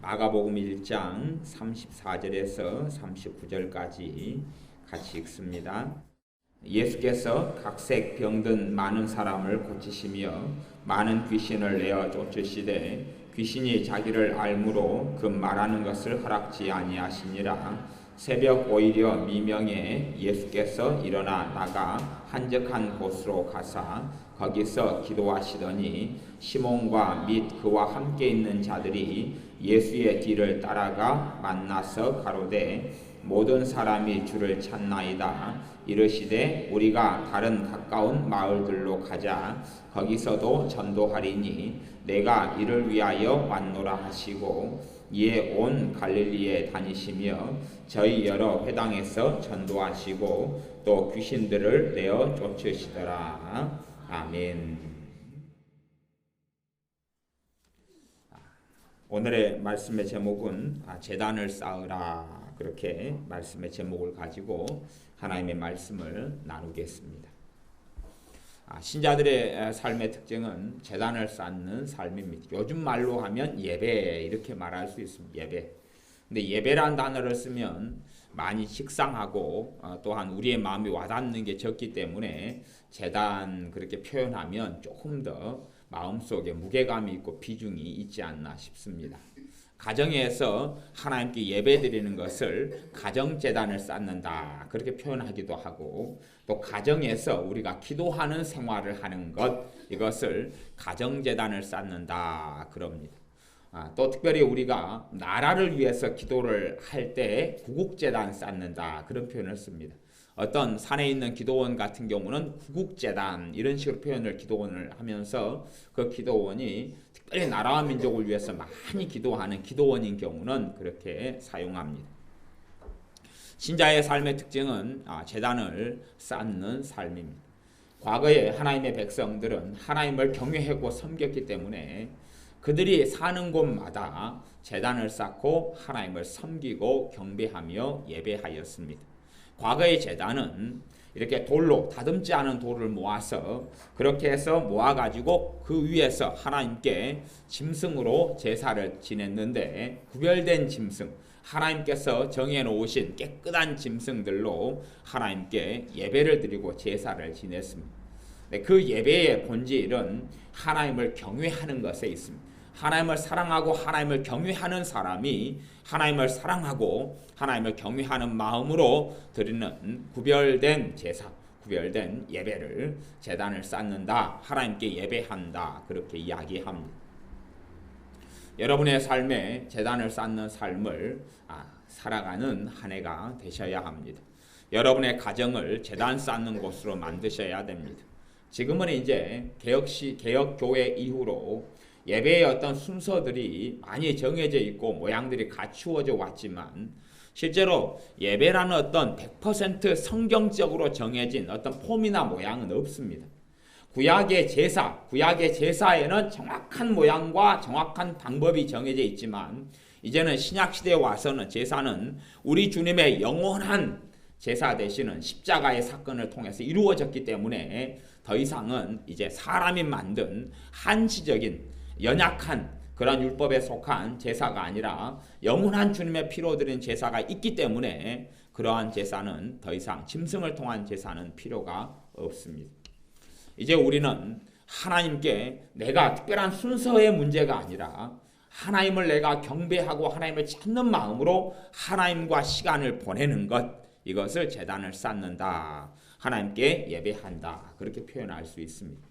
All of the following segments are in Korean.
마가복음 1장 34절에서 39절까지 같이 읽습니다. 예수께서 각색 병든 많은 사람을 고치시며 많은 귀신을 내어 쫓으시되 귀신이 자기를 알므로 그 말하는 것을 허락지 아니하시니라. 새벽 오히려 미명에 예수께서 일어나 나가 한적한 곳으로 가사 거기서 기도하시더니 시몬과 및 그와 함께 있는 자들이 예수의 뒤를 따라가 만나서 가로되 모든 사람이 주를 찾나이다. 이르시되 우리가 다른 가까운 마을들로 가자. 거기서도 전도하리니 내가 이를 위하여 왔노라 하시고 이에 온 갈릴리에 다니시며 저희 여러 회당에서 전도하시고 또 귀신들을 내어 쫓으시더라. 아멘. 오늘의 말씀의 제목은 제단을 쌓으라, 그렇게 말씀의 제목을 가지고 하나님의 말씀을 나누겠습니다. 신자들의 삶의 특징은 제단을 쌓는 삶입니다. 요즘 말로 하면 예배, 이렇게 말할 수 있습니다. 예배. 근데 예배란 단어를 쓰면 많이 식상하고 또한 우리의 마음이 와닿는 게 적기 때문에 제단 그렇게 표현하면 조금 더 마음속에 무게감이 있고 비중이 있지 않나 싶습니다. 가정에서 하나님께 예배드리는 것을 가정제단을 쌓는다, 그렇게 표현하기도 하고, 또 가정에서 우리가 기도하는 생활을 하는 것, 이것을 가정제단을 쌓는다 그럽니다. 또 특별히 우리가 나라를 위해서 기도를 할 때 구국제단 쌓는다, 그런 표현을 씁니다. 어떤 산에 있는 기도원 같은 경우는 구국제단, 이런 식으로 표현을 기도원을 하면서 그 기도원이 특별히 나라와 민족을 위해서 많이 기도하는 기도원인 경우는 그렇게 사용합니다. 신자의 삶의 특징은 제단을 쌓는 삶입니다. 과거에 하나님의 백성들은 하나님을 경외하고 섬겼기 때문에 그들이 사는 곳마다 제단을 쌓고 하나님을 섬기고 경배하며 예배하였습니다. 과거의 제단은 이렇게 돌로, 다듬지 않은 돌을 모아서 그렇게 해서 모아가지고 그 위에서 하나님께 짐승으로 제사를 지냈는데, 구별된 짐승, 하나님께서 정해놓으신 깨끗한 짐승들로 하나님께 예배를 드리고 제사를 지냈습니다. 그 예배의 본질은 하나님을 경외하는 것에 있습니다. 하나님을 사랑하고 하나님을 경외하는 사람이 하나님을 사랑하고 하나님을 경외하는 마음으로 드리는 구별된 제사, 구별된 예배를, 제단을 쌓는다, 하나님께 예배한다, 그렇게 이야기합니다. 여러분의 삶에 제단을 쌓는 삶을 살아가는 한 해가 되셔야 합니다. 여러분의 가정을 제단 쌓는 곳으로 만드셔야 됩니다. 지금은 이제 개혁교회 이후로 예배의 어떤 순서들이 많이 정해져 있고 모양들이 갖추어져 왔지만, 실제로 예배라는 어떤 100% 성경적으로 정해진 어떤 폼이나 모양은 없습니다. 구약의 제사에는 정확한 모양과 정확한 방법이 정해져 있지만, 이제는 신약시대에 와서는 제사는 우리 주님의 영원한 제사 되시는 십자가의 사건을 통해서 이루어졌기 때문에 더 이상은 이제 사람이 만든 한시적인 연약한 그런 율법에 속한 제사가 아니라 영원한 주님의 피로 드린 제사가 있기 때문에 그러한 제사는 더 이상, 짐승을 통한 제사는 필요가 없습니다. 이제 우리는 하나님께 내가 특별한 순서의 문제가 아니라 하나님을 내가 경배하고 하나님을 찾는 마음으로 하나님과 시간을 보내는 것, 이것을 제단을 쌓는다, 하나님께 예배한다, 그렇게 표현할 수 있습니다.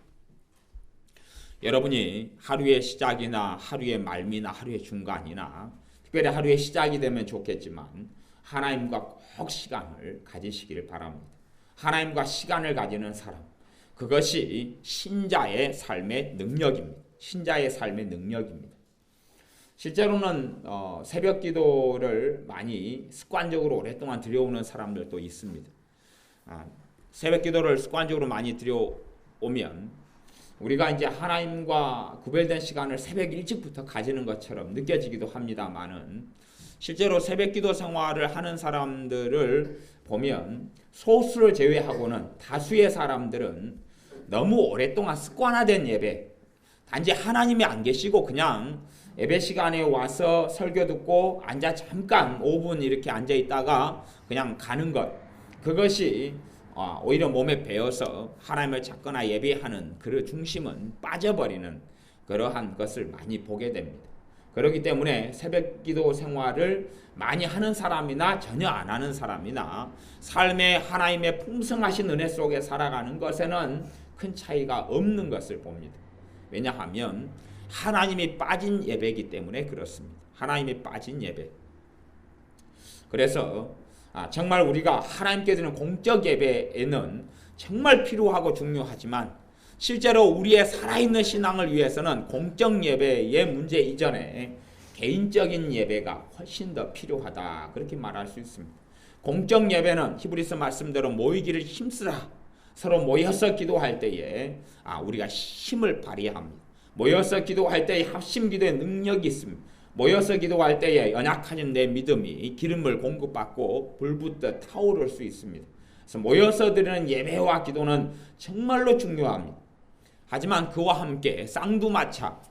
여러분이 하루의 시작이나 하루의 말미나 하루의 중간이나 특별히 하루의 시작이 되면 좋겠지만 하나님과 꼭 시간을 가지시기를 바랍니다. 하나님과 시간을 가지는 사람, 그것이 신자의 삶의 능력입니다. 신자의 삶의 능력입니다. 실제로는 새벽 기도를 많이 습관적으로 오랫동안 드려오는 사람들도 있습니다. 새벽 기도를 습관적으로 많이 드려오면 우리가 이제 하나님과 구별된 시간을 새벽 일찍부터 가지는 것처럼 느껴지기도 합니다만은, 실제로 새벽 기도 생활을 하는 사람들을 보면 소수를 제외하고는 다수의 사람들은 너무 오랫동안 습관화된 예배, 단지 하나님이 안 계시고 그냥 예배 시간에 와서 설교 듣고 앉아 잠깐 5분 이렇게 앉아 있다가 그냥 가는 것, 그것이 오히려 몸에 배어서 하나님을 찾거나 예배하는 그 중심은 빠져버리는 그러한 것을 많이 보게 됩니다. 그렇기 때문에 새벽 기도 생활을 많이 하는 사람이나 전혀 안 하는 사람이나 삶의 하나님의 풍성하신 은혜 속에 살아가는 것에는 큰 차이가 없는 것을 봅니다. 왜냐하면 하나님이 빠진 예배이기 때문에 그렇습니다. 하나님이 빠진 예배. 그래서 정말 우리가 하나님께 드리는 공적 예배에는 정말 필요하고 중요하지만 실제로 우리의 살아있는 신앙을 위해서는 공적 예배의 문제 이전에 개인적인 예배가 훨씬 더 필요하다, 그렇게 말할 수 있습니다. 공적 예배는 히브리서 말씀대로 모이기를 힘쓰라, 서로 모여서 기도할 때에 우리가 힘을 발휘합니다. 모여서 기도할 때에 합심 기도의 능력이 있습니다. 모여서 기도할 때에 연약한 내 믿음이 기름을 공급받고 불붙듯 타오를 수 있습니다. 그래서 모여서 드리는 예배와 기도는 정말로 중요합니다. 하지만 그와 함께 쌍두마차,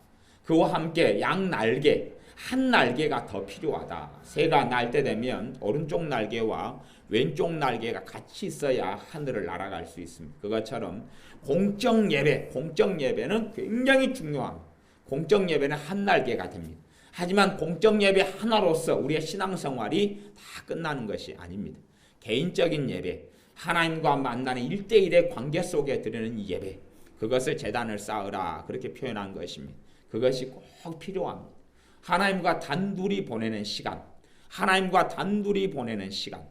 그와 함께 양날개, 한 날개가 더 필요하다. 새가 날 때 되면 오른쪽 날개와 왼쪽 날개가 같이 있어야 하늘을 날아갈 수 있습니다. 그것처럼 공적 예배는 굉장히 중요합니다. 공적 예배는 한 날개가 됩니다. 하지만 공적 예배 하나로서 우리의 신앙생활이 다 끝나는 것이 아닙니다. 개인적인 예배, 하나님과 만나는 1대1의 관계 속에 드리는 예배, 그것을 제단을 쌓으라, 그렇게 표현한 것입니다. 그것이 꼭 필요합니다. 하나님과 단둘이 보내는 시간, 하나님과 단둘이 보내는 시간.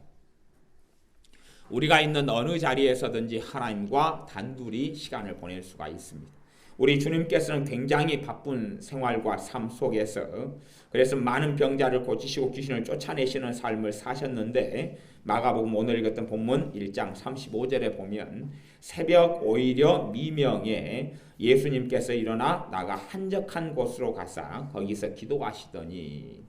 우리가 있는 어느 자리에서든지 하나님과 단둘이 시간을 보낼 수가 있습니다. 우리 주님께서는 굉장히 바쁜 생활과 삶 속에서 그래서 많은 병자를 고치시고 귀신을 쫓아내시는 삶을 사셨는데, 마가복음 오늘 읽었던 본문 1장 35절에 보면 새벽 오히려 미명에 예수님께서 일어나 나가 한적한 곳으로 가사 거기서 기도하시더니,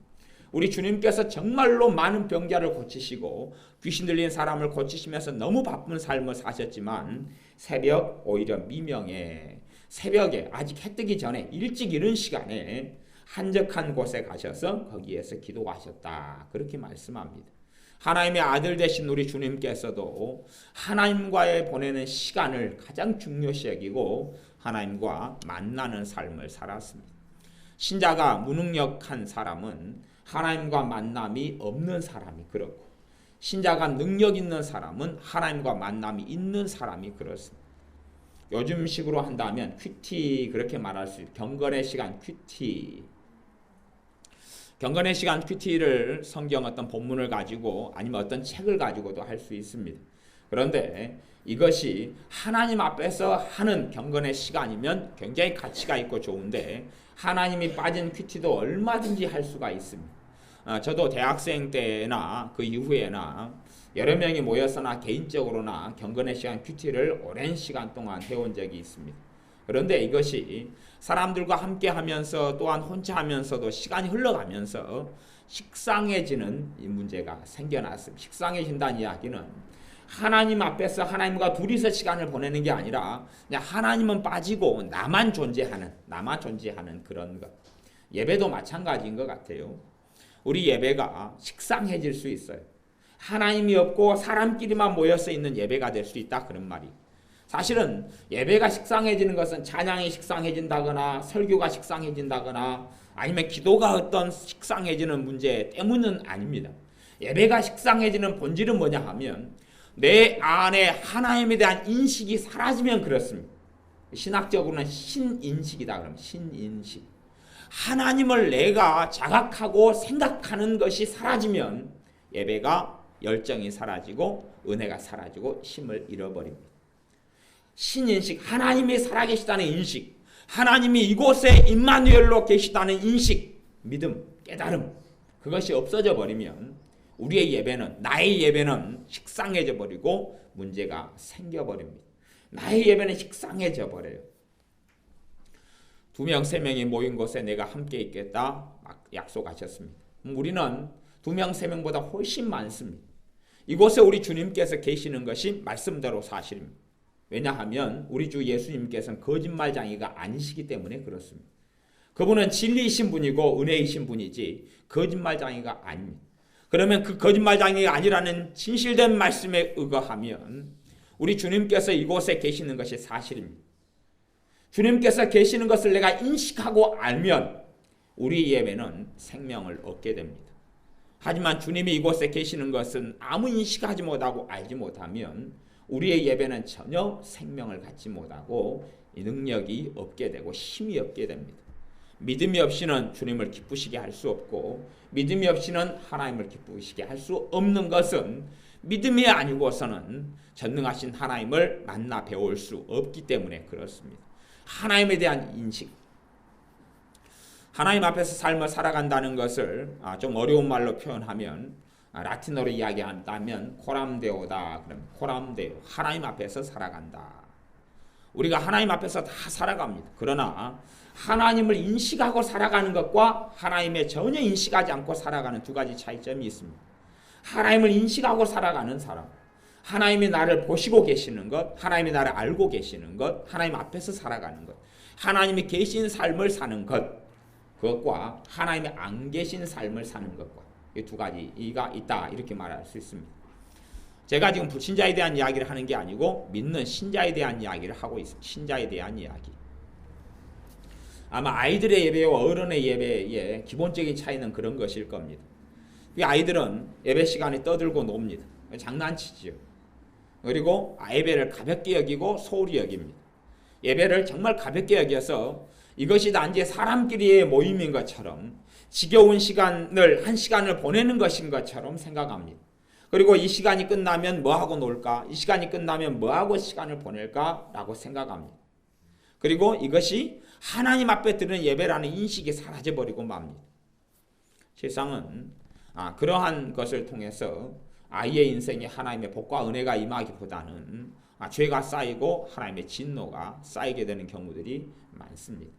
우리 주님께서 정말로 많은 병자를 고치시고 귀신 들린 사람을 고치시면서 너무 바쁜 삶을 사셨지만 새벽 오히려 미명에, 새벽에 아직 해 뜨기 전에 일찍 이른 시간에 한적한 곳에 가셔서 거기에서 기도하셨다, 그렇게 말씀합니다. 하나님의 아들 되신 우리 주님께서도 하나님과의 보내는 시간을 가장 중요시 여기고 하나님과 만나는 삶을 살았습니다. 신자가 무능력한 사람은 하나님과 만남이 없는 사람이 그렇고, 신자가 능력 있는 사람은 하나님과 만남이 있는 사람이 그렇습니다. 요즘식으로 한다면 큐티, 그렇게 말할 수 있어요. 경건의 시간 큐티. 경건의 시간 큐티를 성경 어떤 본문을 가지고 아니면 어떤 책을 가지고도 할 수 있습니다. 그런데 이것이 하나님 앞에서 하는 경건의 시간이면 굉장히 가치가 있고 좋은데, 하나님이 빠진 큐티도 얼마든지 할 수가 있습니다. 저도 대학생 때나 그 이후에나 여러 명이 모여서나 개인적으로나 경건의 시간 큐티를 오랜 시간 동안 해온 적이 있습니다. 그런데 이것이 사람들과 함께 하면서 또한 혼자 하면서도 시간이 흘러가면서 식상해지는 이 문제가 생겨났습니다. 식상해진다는 이야기는 하나님 앞에서 하나님과 둘이서 시간을 보내는 게 아니라 그냥 하나님은 빠지고 나만 존재하는 그런 것. 예배도 마찬가지인 것 같아요. 우리 예배가 식상해질 수 있어요. 하나님이 없고 사람끼리만 모여서 있는 예배가 될 수 있다, 그런 말이. 사실은 예배가 식상해지는 것은 찬양이 식상해진다거나 설교가 식상해진다거나 아니면 기도가 어떤 식상해지는 문제 때문은 아닙니다. 예배가 식상해지는 본질은 뭐냐 하면 내 안에 하나님에 대한 인식이 사라지면 그렇습니다. 신학적으로는 신인식이다, 그러면 신인식. 하나님을 내가 자각하고 생각하는 것이 사라지면 예배가 열정이 사라지고 은혜가 사라지고 힘을 잃어버립니다. 신인식, 하나님이 살아계시다는 인식, 하나님이 이곳에 임마누엘로 계시다는 인식, 믿음, 깨달음, 그것이 없어져 버리면 우리의 예배는, 나의 예배는 식상해져 버리고 문제가 생겨버립니다. 나의 예배는 식상해져 버려요. 2명, 3명이 모인 곳에 내가 함께 있겠다 막 약속하셨습니다. 우리는 2명, 3명보다 훨씬 많습니다. 이곳에 우리 주님께서 계시는 것이 말씀대로 사실입니다. 왜냐하면 우리 주 예수님께서는 거짓말장이가 아니시기 때문에 그렇습니다. 그분은 진리이신 분이고 은혜이신 분이지 거짓말장이가 아닙니다. 그러면 그 거짓말장이가 아니라는 진실된 말씀에 의거하면 우리 주님께서 이곳에 계시는 것이 사실입니다. 주님께서 계시는 것을 내가 인식하고 알면 우리 예배는 생명을 얻게 됩니다. 하지만 주님이 이곳에 계시는 것은 아무 인식하지 못하고 알지 못하면 우리의 예배는 전혀 생명을 갖지 못하고 능력이 없게 되고 힘이 없게 됩니다. 믿음이 없이는 주님을 기쁘시게 할 수 없고 믿음이 없이는 하나님을 기쁘시게 할 수 없는 것은 믿음이 아니고서는 전능하신 하나님을 만나 배울 수 없기 때문에 그렇습니다. 하나님에 대한 인식, 하나님 앞에서 삶을 살아간다는 것을 좀 어려운 말로 표현하면 라틴어로 이야기한다면 코람데오다. 그럼 코람데오, 하나님 앞에서 살아간다. 우리가 하나님 앞에서 다 살아갑니다. 그러나 하나님을 인식하고 살아가는 것과 하나님의 전혀 인식하지 않고 살아가는 두 가지 차이점이 있습니다. 하나님을 인식하고 살아가는 사람, 하나님이 나를 보시고 계시는 것, 하나님이 나를 알고 계시는 것, 하나님 앞에서 살아가는 것, 하나님이 계신 삶을 사는 것, 그것과 하나님이 안 계신 삶을 사는 것과 이 두 가지가 있다, 이렇게 말할 수 있습니다. 제가 지금 불신자에 대한 이야기를 하는 게 아니고 믿는 신자에 대한 이야기를 하고 있습니다. 신자에 대한 이야기. 아마 아이들의 예배와 어른의 예배의 기본적인 차이는 그런 것일 겁니다. 이 아이들은 예배 시간에 떠들고 놉니다. 장난치죠. 그리고 예배를 가볍게 여기고 소홀히 여깁니다. 예배를 정말 가볍게 여겨서 이것이 단지 사람끼리의 모임인 것처럼 지겨운 시간을 한 시간을 보내는 것인 것처럼 생각합니다. 그리고 이 시간이 끝나면 뭐하고 놀까? 이 시간이 끝나면 뭐하고 시간을 보낼까? 라고 생각합니다. 그리고 이것이 하나님 앞에 드리는 예배라는 인식이 사라져버리고 맙니다. 세상은 그러한 것을 통해서 아이의 인생에 하나님의 복과 은혜가 임하기보다는 죄가 쌓이고 하나님의 진노가 쌓이게 되는 경우들이 많습니다.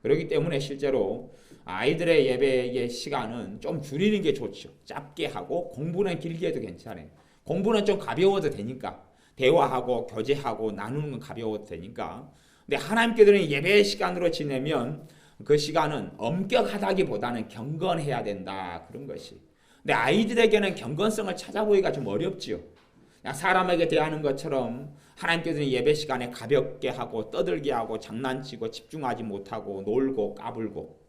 그렇기 때문에 실제로 아이들의 예배의 시간은 좀 줄이는 게 좋죠. 짧게 하고 공부는 길게 해도 괜찮아요. 공부는 좀 가벼워도 되니까, 대화하고 교제하고 나누는 건 가벼워도 되니까. 근데 하나님께 드리는 예배의 시간으로 지내면 그 시간은 엄격하다기보다는 경건해야 된다, 그런 것이. 근데 아이들에게는 경건성을 찾아보기가 좀 어렵지요. 그냥 사람에게 대하는 것처럼 하나님께 드리는 예배 시간에 가볍게 하고 떠들게 하고 장난치고 집중하지 못하고 놀고 까불고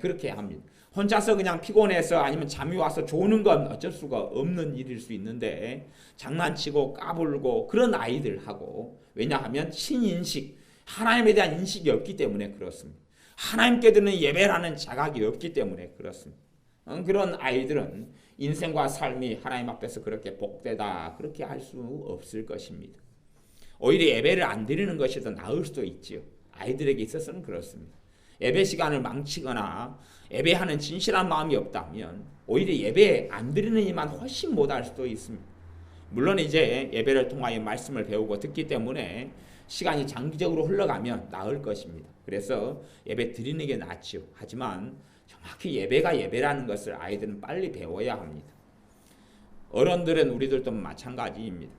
그렇게 합니다. 혼자서 그냥 피곤해서 아니면 잠이 와서 조는 건 어쩔 수가 없는 일일 수 있는데 장난치고 까불고 그런 아이들하고, 왜냐하면 신인식, 하나님에 대한 인식이 없기 때문에 그렇습니다. 하나님께 드리는 예배라는 자각이 없기 때문에 그렇습니다. 그런 아이들은 인생과 삶이 하나님 앞에서 그렇게 복되다, 그렇게 할 수 없을 것입니다. 오히려 예배를 안 드리는 것이 더 나을 수도 있지요. 아이들에게 있어서는 그렇습니다. 예배 시간을 망치거나 예배하는 진실한 마음이 없다면 오히려 예배 안 드리는 이만 훨씬 못할 수도 있습니다. 물론 이제 예배를 통하여 말씀을 배우고 듣기 때문에 시간이 장기적으로 흘러가면 나을 것입니다. 그래서 예배 드리는 게 낫죠. 하지만 정확히 예배가 예배라는 것을 아이들은 빨리 배워야 합니다. 어른들은 우리들도 마찬가지입니다.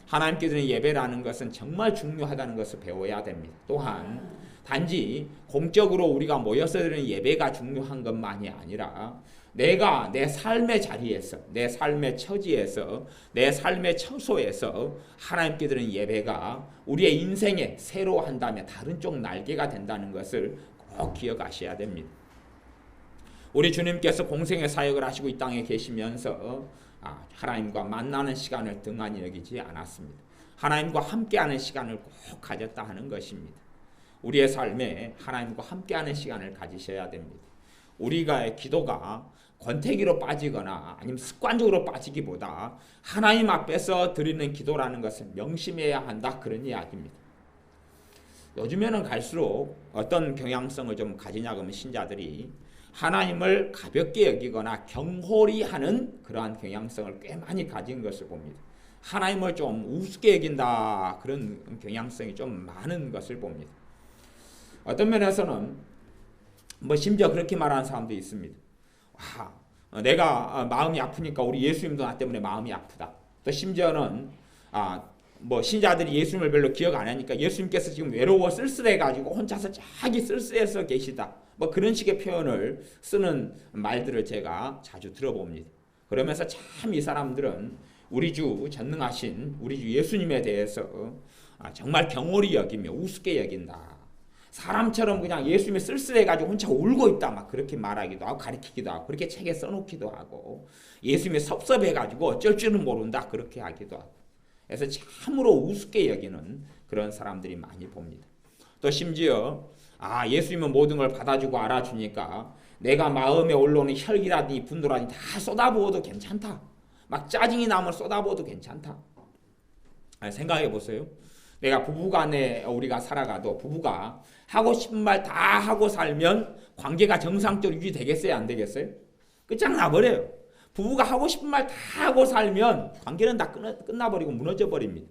하나님께 드리는 예배라는 것은 정말 중요하다는 것을 배워야 됩니다. 또한 단지 공적으로 우리가 모여서 드리는 예배가 중요한 것만이 아니라 내가 내 삶의 자리에서, 내 삶의 처지에서, 내 삶의 처소에서 하나님께 드리는 예배가 우리의 인생에 새로 한다면 다른 쪽 날개가 된다는 것을 꼭 기억하셔야 됩니다. 우리 주님께서 공생의 사역을 하시고 이 땅에 계시면서 하나님과 만나는 시간을 등한히 여기지 않았습니다. 하나님과 함께하는 시간을 꼭 가졌다 하는 것입니다. 우리의 삶에 하나님과 함께하는 시간을 가지셔야 됩니다. 우리가 기도가 권태기로 빠지거나 아니면 습관적으로 빠지기보다 하나님 앞에서 드리는 기도라는 것을 명심해야 한다, 그런 이야기입니다. 요즘에는 갈수록 어떤 경향성을 좀 가지냐 그러면 신자들이 하나님을 가볍게 여기거나 경홀히 하는 그러한 경향성을 꽤 많이 가진 것을 봅니다. 하나님을 좀 우습게 여긴다, 그런 경향성이 좀 많은 것을 봅니다. 어떤 면에서는 심지어 그렇게 말하는 사람도 있습니다. 내가 마음이 아프니까 우리 예수님도 나 때문에 마음이 아프다. 또 심지어는 뭐 신자들이 예수님을 별로 기억 안 하니까 예수님께서 지금 외로워 쓸쓸해 가지고 혼자서 자기 쓸쓸해서 계시다. 뭐 그런 식의 표현을 쓰는 말들을 제가 자주 들어봅니다. 그러면서 참 이 사람들은 우리 주 전능하신 우리 주 예수님에 대해서 정말 경홀히 여기며 우습게 여긴다. 사람처럼 그냥 예수님이 쓸쓸해가지고 혼자 울고 있다 막 그렇게 말하기도 하고 가르치기도 하고 그렇게 책에 써놓기도 하고 예수님이 섭섭해가지고 어쩔 줄은 모른다 그렇게 하기도 하고 그래서 참으로 우습게 여기는 그런 사람들이 많이 봅니다. 또 심지어 예수님은 모든 걸 받아주고 알아주니까 내가 마음에 올라오는 혈기라든지 분노라든지 다 쏟아부어도 괜찮다. 막 짜증이 나면 쏟아부어도 괜찮다. 생각해 보세요. 내가 부부간에 우리가 살아가도 부부가 하고 싶은 말 다 하고 살면 관계가 정상적으로 유지되겠어요? 안 되겠어요? 끝장나버려요. 부부가 하고 싶은 말 다 하고 살면 관계는 다 끝나버리고 무너져 버립니다.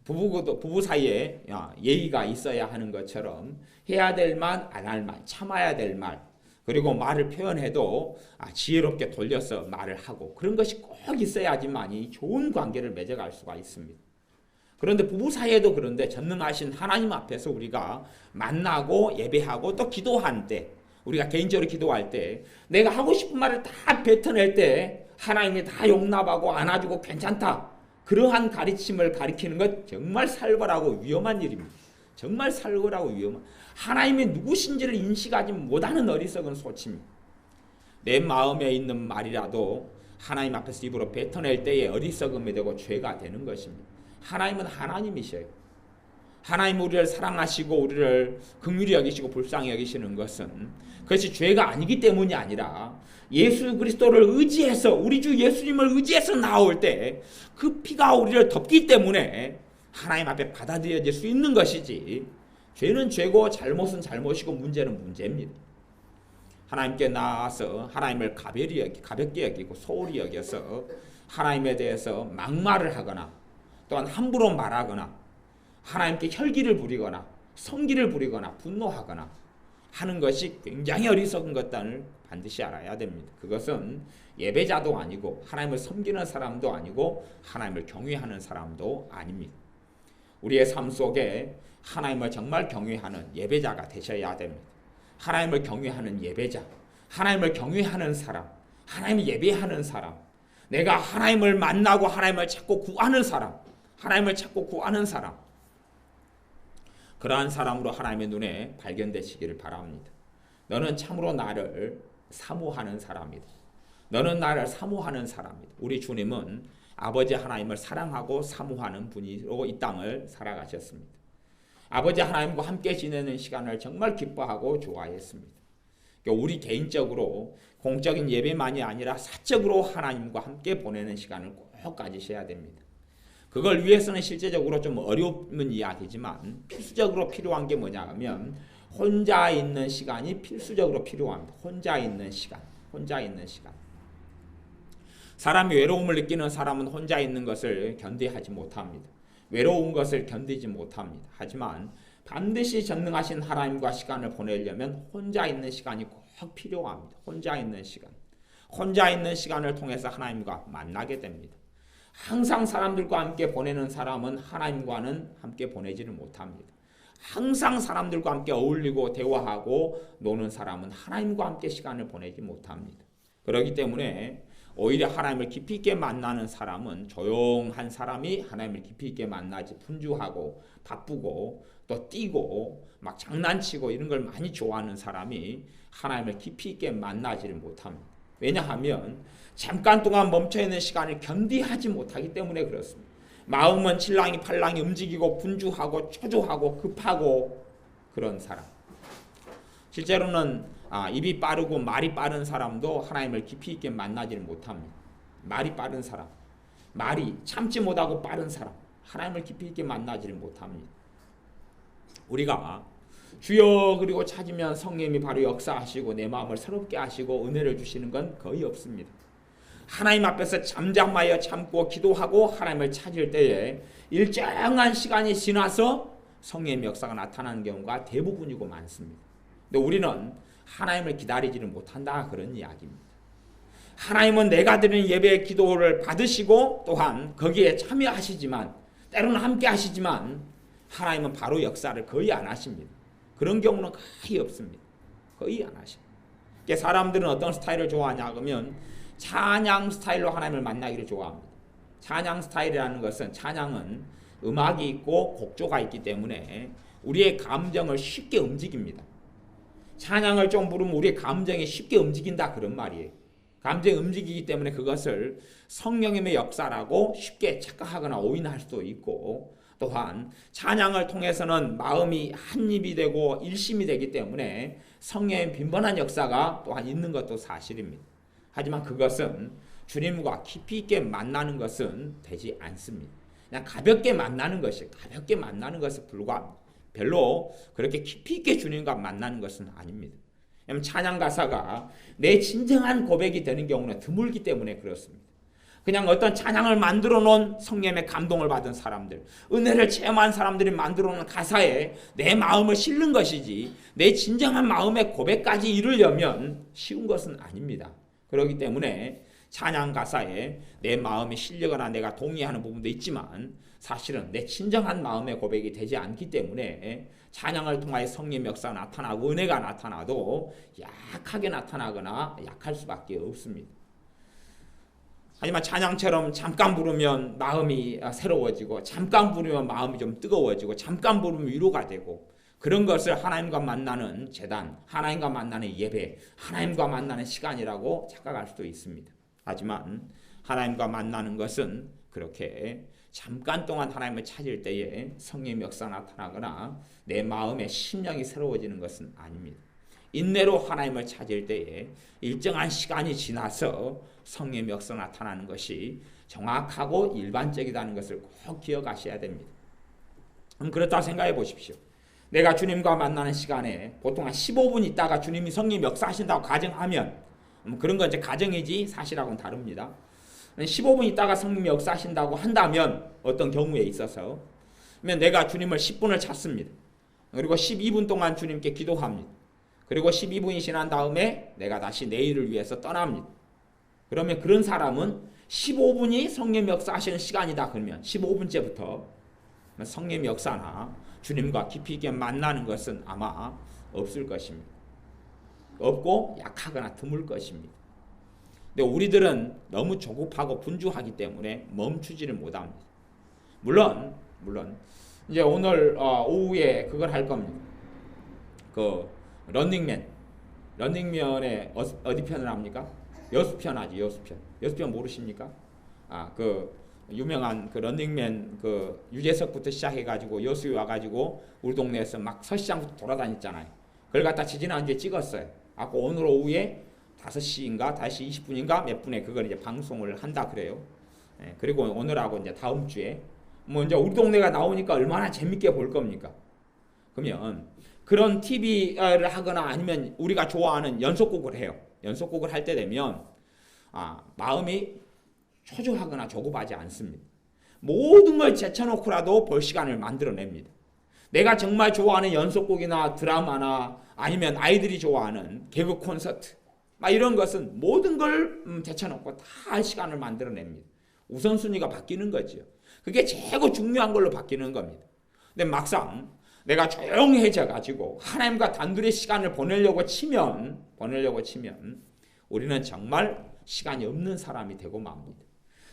부부 사이에 예의가 있어야 하는 것처럼 해야 될 말, 안 할 말, 참아야 될 말, 그리고 말을 표현해도 지혜롭게 돌려서 말을 하고 그런 것이 꼭 있어야지만이 좋은 관계를 맺어갈 수가 있습니다. 그런데 부부 사이에도 그런데 전능하신 하나님 앞에서 우리가 만나고 예배하고 또 기도할 때 우리가 개인적으로 기도할 때 내가 하고 싶은 말을 다 뱉어낼 때 하나님이 다 용납하고 안아주고 괜찮다. 그러한 가르침을 가리키는 것 정말 살벌하고 위험한 일입니다. 정말 살벌하고 위험한 하나님이 누구신지를 인식하지 못하는 어리석은 소치입니다. 내 마음에 있는 말이라도 하나님 앞에서 입으로 뱉어낼 때에 어리석음이 되고 죄가 되는 것입니다. 하나님은 하나님이셔요. 하나님 우리를 사랑하시고 우리를 긍휼히 여기시고 불쌍히 여기시는 것은 그것이 죄가 아니기 때문이 아니라 예수 그리스도를 의지해서 우리 주 예수님을 의지해서 나올 때 그 피가 우리를 덮기 때문에 하나님 앞에 받아들여질 수 있는 것이지 죄는 죄고 잘못은 잘못이고 문제는 문제입니다. 하나님께 나와서 하나님을 가볍게 여기고 소홀히 여겨서 하나님에 대해서 막말을 하거나 또한 함부로 말하거나 하나님께 혈기를 부리거나 성기를 부리거나 분노하거나 하는 것이 굉장히 어리석은 것단을 반드시 알아야 됩니다. 그것은 예배자도 아니고 하나님을 섬기는 사람도 아니고 하나님을 경외하는 사람도 아닙니다. 우리의 삶 속에 하나님을 정말 경외하는 예배자가 되셔야 됩니다. 하나님을 경외하는 예배자, 하나님을 경외하는 사람, 하나님을 예배하는 사람, 내가 하나님을 만나고 하나님을 찾고 구하는 사람, 하나님을 찾고 구하는 사람, 그러한 사람으로 하나님의 눈에 발견되시기를 바랍니다. 너는 참으로 나를 사모하는 사람이다. 너는 나를 사모하는 사람이다. 우리 주님은 아버지 하나님을 사랑하고 사모하는 분이로 이 땅을 살아가셨습니다. 아버지 하나님과 함께 지내는 시간을 정말 기뻐하고 좋아했습니다. 우리 개인적으로 공적인 예배만이 아니라 사적으로 하나님과 함께 보내는 시간을 꼭 가지셔야 됩니다. 그걸 위해서는 실제적으로 좀 어려운 이야기지만 필수적으로 필요한 게 뭐냐 하면 혼자 있는 시간이 필수적으로 필요합니다. 혼자 있는 시간. 사람이 외로움을 느끼는 사람은 혼자 있는 것을 견디하지 못합니다. 외로운 것을 견디지 못합니다. 하지만 반드시 전능하신 하나님과 시간을 보내려면 혼자 있는 시간이 꼭 필요합니다. 혼자 있는 시간을 통해서 하나님과 만나게 됩니다. 항상 사람들과 함께 보내는 사람은 하나님과는 함께 보내지를 못합니다. 항상 사람들과 함께 어울리고 대화하고 노는 사람은 하나님과 함께 시간을 보내지 못합니다. 그렇기 때문에 오히려 하나님을 깊이 있게 만나는 사람은 조용한 사람이 하나님을 깊이 있게 만나지 분주하고 바쁘고 또 뛰고 막 장난치고 이런 걸 많이 좋아하는 사람이 하나님을 깊이 있게 만나지를 못합니다. 왜냐하면 잠깐 동안 멈춰있는 시간을 견디하지 못하기 때문에 그렇습니다. 마음은 칠랑이 팔랑이 움직이고 분주하고 초조하고 급하고 그런 사람. 실제로는 입이 빠르고 말이 빠른 사람도 하나님을 깊이 있게 만나지를 못합니다. 말이 빠른 사람, 말이 참지 못하고 빠른 사람, 하나님을 깊이 있게 만나지를 못합니다. 우리가 주여 그리고 찾으면 성령님이 바로 역사하시고 내 마음을 새롭게 하시고 은혜를 주시는 건 거의 없습니다. 하나님 앞에서 잠잠하여 참고 기도하고 하나님을 찾을 때에 일정한 시간이 지나서 성령의 역사가 나타나는 경우가 대부분이고 많습니다. 근데 우리는 하나님을 기다리지를 못한다 그런 이야기입니다. 하나님은 내가 드리는 예배의 기도를 받으시고 또한 거기에 참여하시지만 때로는 함께 하시지만 하나님은 바로 역사를 거의 안 하십니다. 그런 경우는 거의 없습니다. 거의 안 하십니다. 사람들은 어떤 스타일을 좋아하냐 그러면 찬양 스타일로 하나님을 만나기를 좋아합니다. 찬양 스타일이라는 것은, 찬양은 음악이 있고 곡조가 있기 때문에 우리의 감정을 쉽게 움직입니다. 찬양을 좀 부르면 우리의 감정이 쉽게 움직인다, 그런 말이에요. 감정이 움직이기 때문에 그것을 성령님의 역사라고 쉽게 착각하거나 오인할 수도 있고, 또한 찬양을 통해서는 마음이 한 입이 되고 일심이 되기 때문에 성령의 빈번한 역사가 또한 있는 것도 사실입니다. 하지만 그것은 주님과 깊이 있게 만나는 것은 되지 않습니다. 그냥 가볍게 만나는 것에 불과합니다. 별로 그렇게 깊이 있게 주님과 만나는 것은 아닙니다. 왜냐하면 찬양 가사가 내 진정한 고백이 되는 경우는 드물기 때문에 그렇습니다. 그냥 어떤 찬양을 만들어 놓은 성령의 감동을 받은 사람들, 은혜를 체험한 사람들이 만들어 놓은 가사에 내 마음을 실는 것이지 내 진정한 마음의 고백까지 이루려면 쉬운 것은 아닙니다. 그렇기 때문에 찬양 가사에 내 마음이 실리거나 내가 동의하는 부분도 있지만 사실은 내 진정한 마음의 고백이 되지 않기 때문에 찬양을 통하여 성령의 역사가 나타나고 은혜가 나타나도 약하게 나타나거나 약할 수밖에 없습니다. 하지만 찬양처럼 잠깐 부르면 마음이 새로워지고, 잠깐 부르면 마음이 좀 뜨거워지고, 잠깐 부르면 위로가 되고, 그런 것을 하나님과 만나는 제단, 하나님과 만나는 예배, 하나님과 만나는 시간이라고 착각할 수도 있습니다. 하지만 하나님과 만나는 것은 그렇게 잠깐 동안 하나님을 찾을 때에 성령의 역사가 나타나거나 내 마음의 심령이 새로워지는 것은 아닙니다. 인내로 하나님을 찾을 때에 일정한 시간이 지나서 성령의 역사가 나타나는 것이 정확하고 일반적이라는 것을 꼭 기억하셔야 됩니다. 그렇다고 생각해 보십시오. 내가 주님과 만나는 시간에 보통 한 15분 있다가 주님이 성령 역사하신다고 가정하면, 그런 건 이제 가정이지 사실하고는 다릅니다. 15분 있다가 성령 역사하신다고 한다면 어떤 경우에 있어서 내가 주님을 10분을 찾습니다. 그리고 12분 동안 주님께 기도합니다. 그리고 12분이 지난 다음에 내가 다시 내일을 위해서 떠납니다. 그러면 그런 사람은 15분이 성령 역사하시는 시간이다 그러면 15분째부터 성령 역사나 주님과 깊이 있게 만나는 것은 아마 없을 것입니다. 없고 약하거나 드물 것입니다. 근데 우리들은 너무 조급하고 분주하기 때문에 멈추지를 못합니다. 물론 이제 오늘 오후에 그걸 할 겁니다. 그 런닝맨에 어디 편을 합니까? 여수편 하지, 여수편. 여수편 모르십니까? 그 유명한 그 런닝맨 그 유재석부터 시작해가지고 여수에 와가지고 우리 동네에서 막 서시장부터 돌아다녔잖아요. 그걸 갖다 지지난주에 찍었어요. 오늘 오후에 5시인가 5시 20분인가 몇 분에 그걸 이제 방송을 한다 그래요. 그리고 오늘하고 이제 다음 주에 이제 우리 동네가 나오니까 얼마나 재밌게 볼 겁니까? 그러면 그런 TV를 하거나 아니면 우리가 좋아하는 연속곡을 해요. 연속곡을 할 때 되면 마음이 초조하거나 조급하지 않습니다. 모든 걸 제쳐놓고라도 볼 시간을 만들어냅니다. 내가 정말 좋아하는 연속곡이나 드라마나 아니면 아이들이 좋아하는 개그 콘서트 이런 것은 모든 걸 제쳐놓고 다 할 시간을 만들어냅니다. 우선순위가 바뀌는 거죠. 그게 최고 중요한 걸로 바뀌는 겁니다. 근데 막상 내가 조용해져 가지고 하나님과 단둘이 시간을 보내려고 치면 우리는 정말 시간이 없는 사람이 되고 맙니다.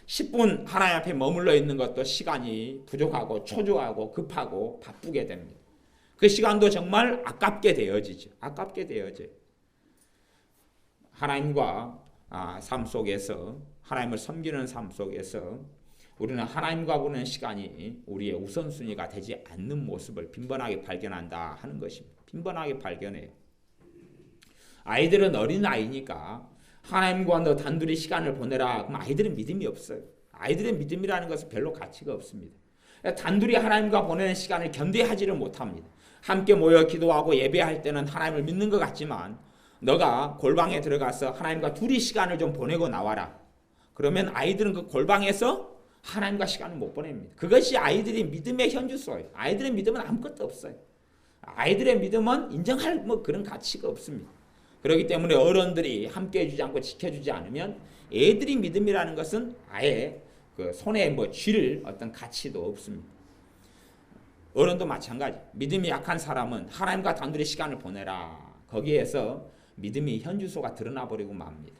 10분 하나님 앞에 머물러 있는 것도 시간이 부족하고 초조하고 급하고 바쁘게 됩니다. 그 시간도 정말 아깝게 되어지죠. 하나님과 삶 속에서, 하나님을 섬기는 삶 속에서 우리는 하나님과 보내는 시간이 우리의 우선순위가 되지 않는 모습을 빈번하게 발견한다 하는 것입니다. 빈번하게 발견해요. 아이들은 어린 아이니까 하나님과 너 단둘이 시간을 보내라. 그럼 아이들은 믿음이 없어요. 아이들의 믿음이라는 것은 별로 가치가 없습니다. 단둘이 하나님과 보내는 시간을 견디하지를 못합니다. 함께 모여 기도하고 예배할 때는 하나님을 믿는 것 같지만 너가 골방에 들어가서 하나님과 둘이 시간을 좀 보내고 나와라. 그러면 아이들은 그 골방에서 하나님과 시간을 못 보냅니다. 그것이 아이들의 믿음의 현주소예요. 아이들의 믿음은 아무것도 없어요. 아이들의 믿음은 인정할 그런 가치가 없습니다. 그렇기 때문에 어른들이 함께 해주지 않고 지켜주지 않으면 애들이 믿음이라는 것은 아예 그 손에 뭐 쥘 어떤 가치도 없습니다. 어른도 마찬가지. 믿음이 약한 사람은 하나님과 단둘이 시간을 보내라. 거기에서 믿음이 현주소가 드러나 버리고 맙니다.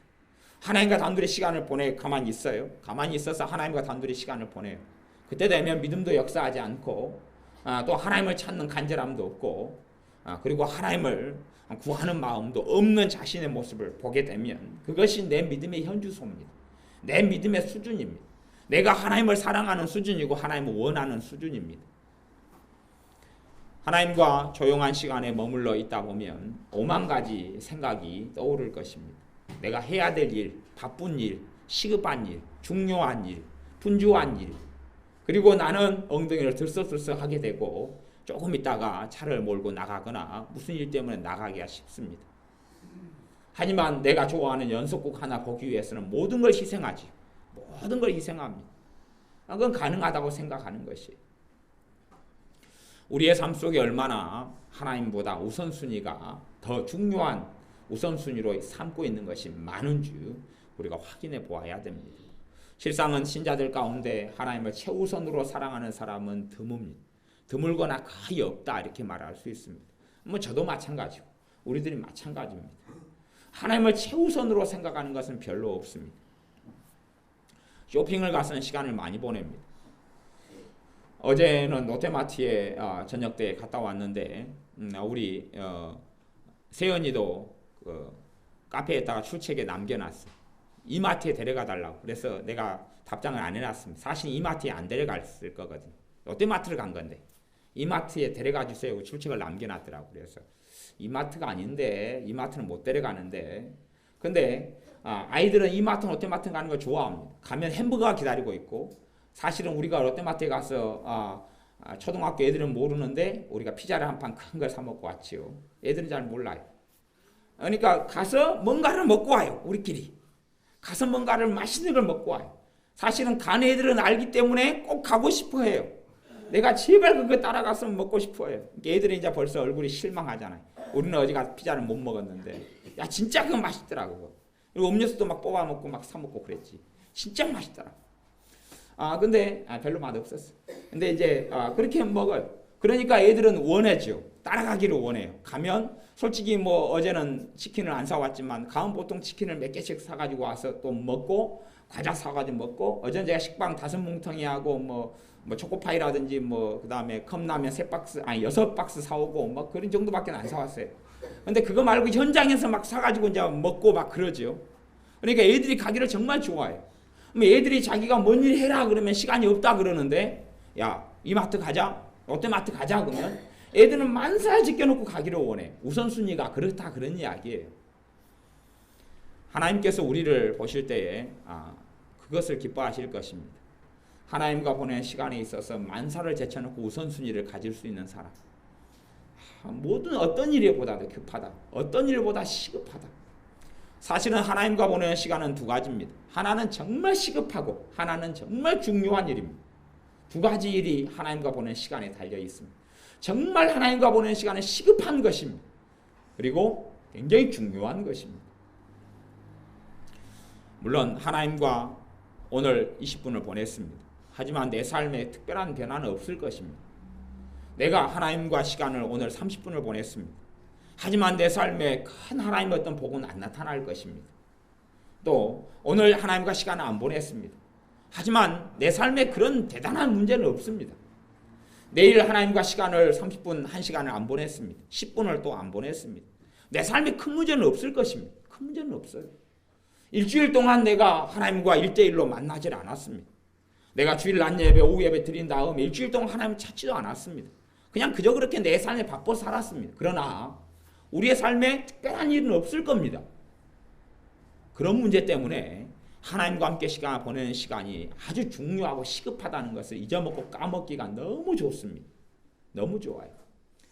하나님과 단둘이 시간을 가만히 있어요. 가만히 있어서 하나님과 단둘이 시간을 보내요. 그때 되면 믿음도 역사하지 않고 또 하나님을 찾는 간절함도 없고 그리고 하나님을 구하는 마음도 없는 자신의 모습을 보게 되면 그것이 내 믿음의 현주소입니다. 내 믿음의 수준입니다. 내가 하나님을 사랑하는 수준이고 하나님을 원하는 수준입니다. 하나님과 조용한 시간에 머물러 있다 보면 5만 가지 생각이 떠오를 것입니다. 내가 해야 될 일, 바쁜 일, 시급한 일, 중요한 일, 분주한 일, 그리고 나는 엉덩이를 들썩들썩 하게 되고 조금 있다가 차를 몰고 나가거나 무슨 일 때문에 나가기가 쉽습니다. 하지만 내가 좋아하는 연속곡 하나 보기 위해서는 모든 걸 희생하지. 모든 걸 희생합니다. 그건 가능하다고 생각하는 것이에요. 우리의 삶 속에 얼마나 하나님보다 우선순위가 더 중요한 우선순위로 삼고 있는 것이 많은 줄 우리가 확인해 보아야 됩니다. 실상은 신자들 가운데 하나님을 최우선으로 사랑하는 사람은 드뭅니다. 드물거나 거의 없다 이렇게 말할 수 있습니다. 뭐 저도 마찬가지고 우리들이 마찬가지입니다. 하나님을 최우선으로 생각하는 것은 별로 없습니다. 쇼핑을 가서는 시간을 많이 보냅니다. 어제는 롯데마트에 저녁 때 갔다 왔는데 우리 세연이도 카페에다가 출첵에 남겨놨어. 이마트에 데려가 달라고. 그래서 내가 답장을 안 해놨습니다. 사실 이마트에 안 데려갔을 거거든요. 롯데마트를 간 건데 이마트에 데려가 주세요. 출첵을 남겨놨더라고. 그래서 이마트가 아닌데 이마트는 못 데려가는데 근데 아이들은 이마트 롯데마트 가는 걸 좋아합니다. 가면 햄버거가 기다리고 있고 사실은 우리가 롯데마트에 가서 초등학교 애들은 모르는데 우리가 피자를 한 판 큰 걸 사 먹고 왔지요. 애들은 잘 몰라요. 그러니까 가서 뭔가를 먹고 와요. 우리끼리. 가서 뭔가를 맛있는 걸 먹고 와요. 사실은 간 애들은 알기 때문에 꼭 가고 싶어 해요. 내가 제발 그거 따라가서 먹고 싶어 해요. 애들은 이제 벌써 얼굴이 실망하잖아요. 우리는 어제 가서 피자를 못 먹었는데 야 진짜 그거 맛있더라고. 그리고 음료수도 막 뽑아 먹고 막 사 먹고 그랬지. 진짜 맛있더라. 근데 별로 맛없었어. 근데 이제 그렇게 먹어요. 그러니까 애들은 원하죠. 따라가기를 원해요. 가면 솔직히 뭐 어제는 치킨을 안 사왔지만 가면 보통 치킨을 몇 개씩 사가지고 와서 또 먹고 과자 사가지고 먹고 어제는 제가 식빵 5뭉텅이하고 뭐 초코파이라든지 뭐 그다음에 컵라면 6박스 사오고 뭐 그런 정도밖에 안 사왔어요. 근데 그거 말고 현장에서 막 사가지고 이제 먹고 막 그러죠. 그러니까 애들이 가기를 정말 좋아해요. 애들이 자기가 뭔 일 해라 그러면 시간이 없다 그러는데 야 이마트 가자 롯데마트 가자 그러면 애들은 만사 지켜놓고 가기를 원해. 우선순위가 그렇다 그런 이야기예요. 하나님께서 우리를 보실 때에 그것을 기뻐하실 것입니다. 하나님과 보낸 시간에 있어서 만사를 제쳐놓고 우선순위를 가질 수 있는 사람. 모든 어떤 일보다도 급하다. 어떤 일보다 시급하다. 사실은 하나님과 보내는 시간은 두 가지입니다. 하나는 정말 시급하고 하나는 정말 중요한 일입니다. 두 가지 일이 하나님과 보내는 시간에 달려 있습니다. 정말 하나님과 보내는 시간은 시급한 것입니다. 그리고 굉장히 중요한 것입니다. 물론 하나님과 오늘 20분을 보냈습니다. 하지만 내 삶에 특별한 변화는 없을 것입니다. 내가 하나님과 시간을 오늘 30분을 보냈습니다. 하지만 내 삶에 큰 하나님의 어떤 복은 안 나타날 것입니다. 또 오늘 하나님과 시간을 안 보냈습니다. 하지만 내 삶에 그런 대단한 문제는 없습니다. 내일 하나님과 시간을 30분, 1시간을 안 보냈습니다. 10분을 또 안 보냈습니다. 내 삶에 큰 문제는 없을 것입니다. 큰 문제는 없어요. 일주일 동안 내가 하나님과 1대1로 만나질 않았습니다. 내가 주일 낮 예배, 오후 예배 드린 다음에 일주일 동안 하나님 찾지도 않았습니다. 그냥 그저 그렇게 내 삶에 바빠 살았습니다. 그러나 우리의 삶에 특별한 일은 없을 겁니다. 그런 문제 때문에 하나님과 함께 시간을 보내는 시간이 아주 중요하고 시급하다는 것을 잊어먹고 까먹기가 너무 좋습니다. 너무 좋아요.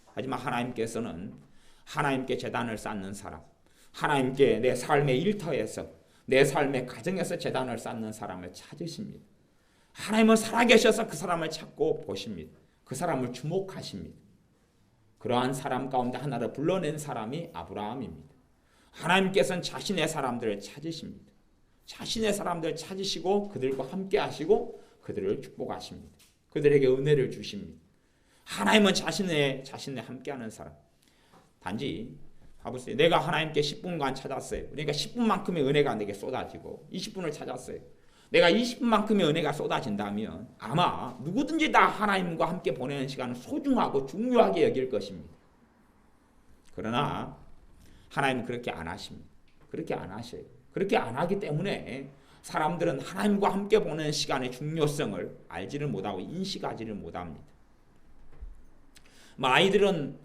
하지만 하나님께서는 하나님께 제단을 쌓는 사람, 하나님께 내 삶의 일터에서 내 삶의 가정에서 제단을 쌓는 사람을 찾으십니다. 하나님은 살아계셔서 그 사람을 찾고 보십니다. 그 사람을 주목하십니다. 그러한 사람 가운데 하나를 불러낸 사람이 아브라함입니다. 하나님께서는 자신의 사람들을 찾으십니다. 자신의 사람들 찾으시고 그들과 함께 하시고 그들을 축복하십니다. 그들에게 은혜를 주십니다. 하나님은 자신의 함께하는 사람. 단지 봐보세요. 내가 하나님께 10분간 찾았어요. 그러니까 10분만큼의 은혜가 내게 쏟아지고 20분을 찾았어요. 내가 20분만큼의 은혜가 쏟아진다면 아마 누구든지 다 하나님과 함께 보내는 시간을 소중하고 중요하게 여길 것입니다. 그러나 하나님은 그렇게 안 하십니다. 그렇게 안 하셔요. 그렇게 안 하기 때문에 사람들은 하나님과 함께 보내는 시간의 중요성을 알지를 못하고 인식하지를 못합니다. 아이들은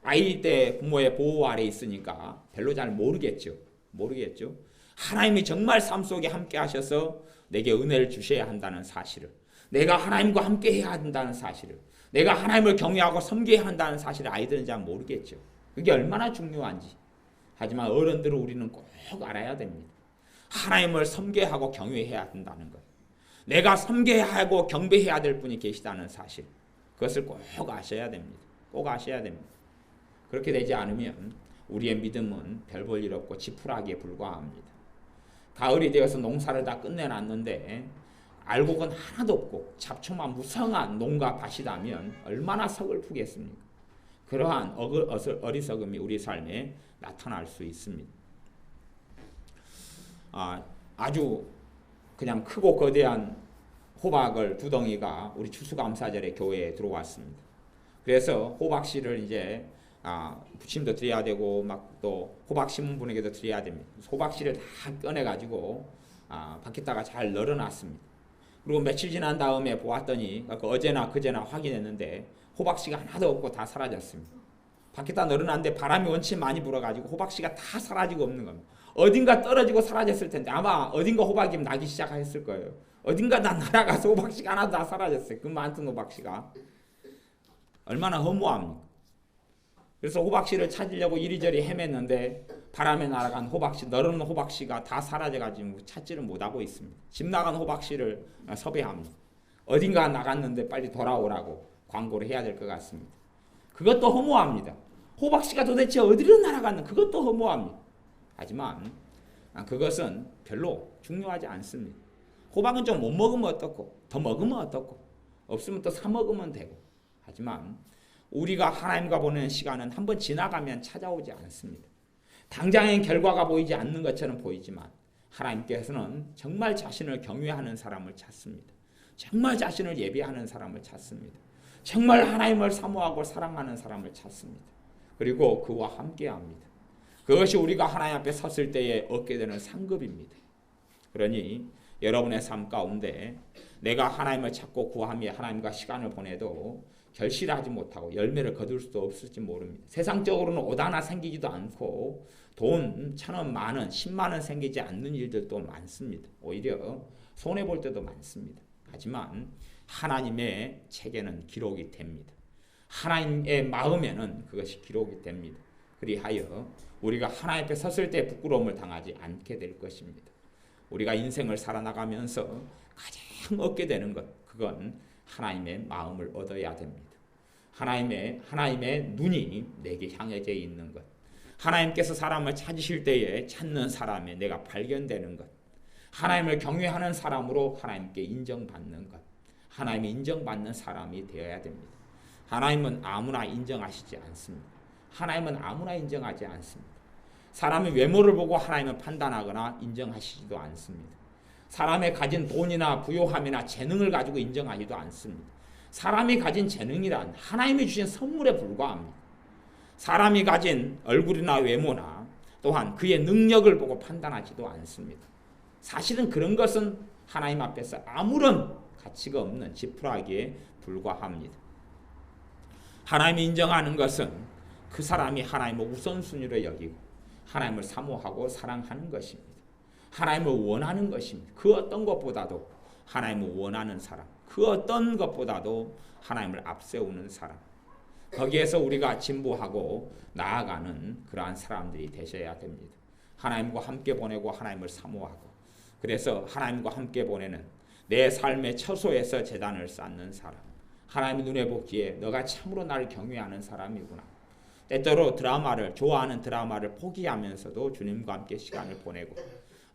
아이 때 부모의 보호 아래 있으니까 별로 잘 모르겠죠. 하나님이 정말 삶 속에 함께 하셔서 내게 은혜를 주셔야 한다는 사실을, 내가 하나님과 함께 해야 한다는 사실을, 내가 하나님을 경외하고 섬겨야 한다는 사실을 아이들은 잘 모르겠죠. 그게 얼마나 중요한지. 하지만 어른들은 우리는 꼭 알아야 됩니다. 하나님을 섬겨야 하고 경외해야 한다는 것. 내가 섬겨야 하고 경배해야 될 분이 계시다는 사실. 그것을 꼭 아셔야 됩니다. 꼭 아셔야 됩니다. 그렇게 되지 않으면 우리의 믿음은 별 볼 일 없고 지푸라기에 불과합니다. 가을이 되어서 농사를 다 끝내놨는데 알곡은 하나도 없고 잡초만 무성한 농가 밭이라면 얼마나 서글프겠습니까? 그러한 어리석음이 우리 삶에 나타날 수 있습니다. 아주 그냥 크고 거대한 호박을 두 덩이가 우리 추수감사절에 교회에 들어왔습니다. 그래서 호박씨를 이제 부침도 드려야 되고 막 또 호박 심은 분에게도 드려야 됩니다. 호박씨를 다 꺼내가지고 밖에다가 잘 널어놨습니다. 그리고 며칠 지난 다음에 보았더니 어제나 그제나 확인했는데 호박씨가 하나도 없고 다 사라졌습니다. 밖에다 널어놨는데 바람이 원체 많이 불어가지고 호박씨가 다 사라지고 없는 겁니다. 어딘가 떨어지고 사라졌을 텐데 아마 어딘가 호박이 나기 시작했을 거예요. 어딘가 다 날아가서 호박씨가 하나도 다 사라졌어요. 그 많던 호박씨가. 얼마나 허무합니까? 그래서 호박씨를 찾으려고 이리저리 헤맸는데 바람에 날아간 호박씨, 널어놓은 호박씨가 다 사라져가지고 찾지를 못하고 있습니다. 집 나간 호박씨를 섭외합니다. 어딘가 나갔는데 빨리 돌아오라고 광고를 해야 될 것 같습니다. 그것도 허무합니다. 호박씨가 도대체 어디로 날아갔는가 그것도 허무합니다. 하지만 그것은 별로 중요하지 않습니다. 호박은 좀 못 먹으면 어떻고 더 먹으면 어떻고 없으면 또 사 먹으면 되고. 하지만 우리가 하나님과 보내는 시간은 한번 지나가면 찾아오지 않습니다. 당장의 결과가 보이지 않는 것처럼 보이지만 하나님께서는 정말 자신을 경외하는 사람을 찾습니다. 정말 자신을 예배하는 사람을 찾습니다. 정말 하나님을 사모하고 사랑하는 사람을 찾습니다. 그리고 그와 함께합니다. 그것이 우리가 하나님 앞에 섰을 때에 얻게 되는 상급입니다. 그러니 여러분의 삶 가운데 내가 하나님을 찾고 구하며 하나님과 시간을 보내도 결실하지 못하고 열매를 거둘 수도 없을지 모릅니다. 세상적으로는 옷 하나 생기지도 않고 돈 1,000원, 만원, 10만원 생기지 않는 일들도 많습니다. 오히려 손해볼 때도 많습니다. 하지만 하나님의 책에는 기록이 됩니다. 하나님의 마음에는 그것이 기록이 됩니다. 그리하여 우리가 하나님 앞에 섰을 때 부끄러움을 당하지 않게 될 것입니다. 우리가 인생을 살아나가면서 가장 얻게 되는 것, 그건 하나님의 마음을 얻어야 됩니다. 하나님의 눈이 내게 향해져 있는 것. 하나님께서 사람을 찾으실 때에 찾는 사람에 내가 발견되는 것. 하나님을 경외하는 사람으로 하나님께 인정받는 것. 하나님이 인정받는 사람이 되어야 됩니다. 하나님은 아무나 인정하시지 않습니다. 하나님은 아무나 인정하지 않습니다. 사람의 외모를 보고 하나님을 판단하거나 인정하시지도 않습니다. 사람의 가진 돈이나 부요함이나 재능을 가지고 인정하지도 않습니다. 사람이 가진 재능이란 하나님이 주신 선물에 불과합니다. 사람이 가진 얼굴이나 외모나 또한 그의 능력을 보고 판단하지도 않습니다. 사실은 그런 것은 하나님 앞에서 아무런 가치가 없는 지푸라기에 불과합니다. 하나님이 인정하는 것은 그 사람이 하나님을 우선순위로 여기고 하나님을 사모하고 사랑하는 것입니다. 하나님을 원하는 것입니다. 그 어떤 것보다도 하나님을 원하는 사람, 그 어떤 것보다도 하나님을 앞세우는 사람, 거기에서 우리가 진보하고 나아가는 그러한 사람들이 되셔야 됩니다. 하나님과 함께 보내고 하나님을 사모하고, 그래서 하나님과 함께 보내는 내 삶의 처소에서 제단을 쌓는 사람, 하나님의 눈에 보기에 너가 참으로 나를 경외하는 사람이구나. 때때로 좋아하는 드라마를 포기하면서도 주님과 함께 시간을 보내고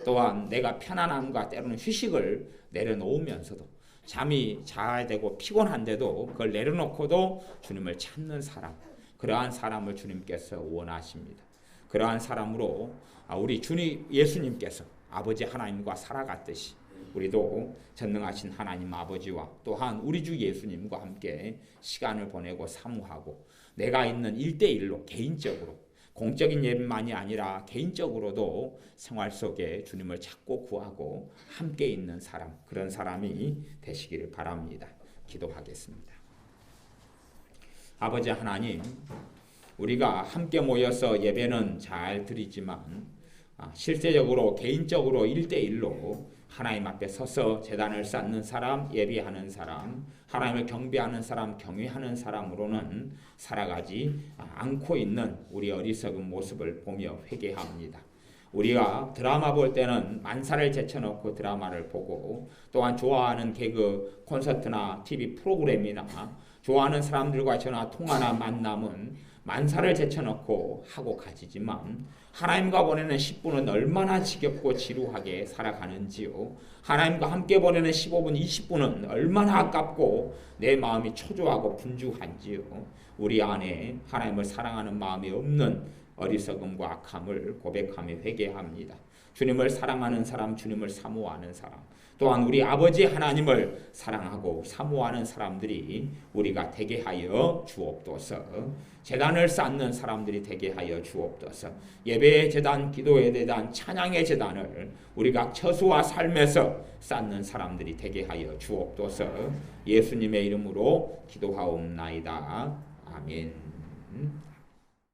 또한 내가 편안함과 때로는 휴식을 내려놓으면서도 잠이 자야 되고 피곤한데도 그걸 내려놓고도 주님을 찾는 사람, 그러한 사람을 주님께서 원하십니다. 그러한 사람으로 우리 주님 예수님께서 아버지 하나님과 살아갔듯이 우리도 전능하신 하나님 아버지와 또한 우리 주 예수님과 함께 시간을 보내고 사모하고 내가 있는 1대1로 개인적으로 공적인 예배만이 아니라 개인적으로도 생활 속에 주님을 찾고 구하고 함께 있는 사람, 그런 사람이 되시기를 바랍니다. 기도하겠습니다. 아버지 하나님, 우리가 함께 모여서 예배는 잘 드리지만 실제적으로 개인적으로 1대1로 하나님 앞에 서서 제단을 쌓는 사람, 예배하는 사람, 하나님을 경배하는 사람, 경외하는 사람으로는 살아가지 않고 있는 우리 어리석은 모습을 보며 회개합니다. 우리가 드라마 볼 때는 만사를 제쳐놓고 드라마를 보고 또한 좋아하는 개그 콘서트나 TV 프로그램이나 좋아하는 사람들과 전화 통화나 만남은 만사를 제쳐놓고 하고 가지지만 하나님과 보내는 10분은 얼마나 지겹고 지루하게 살아가는지요. 하나님과 함께 보내는 15분, 20분은 얼마나 아깝고 내 마음이 초조하고 분주한지요. 우리 안에 하나님을 사랑하는 마음이 없는 어리석음과 악함을 고백하며 회개합니다. 주님을 사랑하는 사람, 주님을 사모하는 사람, 또한 우리 아버지 하나님을 사랑하고 사모하는 사람들이 우리가 되게 하여 주옵소서. 제단을 쌓는 사람들이 되게 하여 주옵소서. 예배의 제단, 기도의 제단, 찬양의 제단을 우리가 처수와 삶에서 쌓는 사람들이 되게 하여 주옵소서. 예수님의 이름으로 기도하옵나이다. 아멘.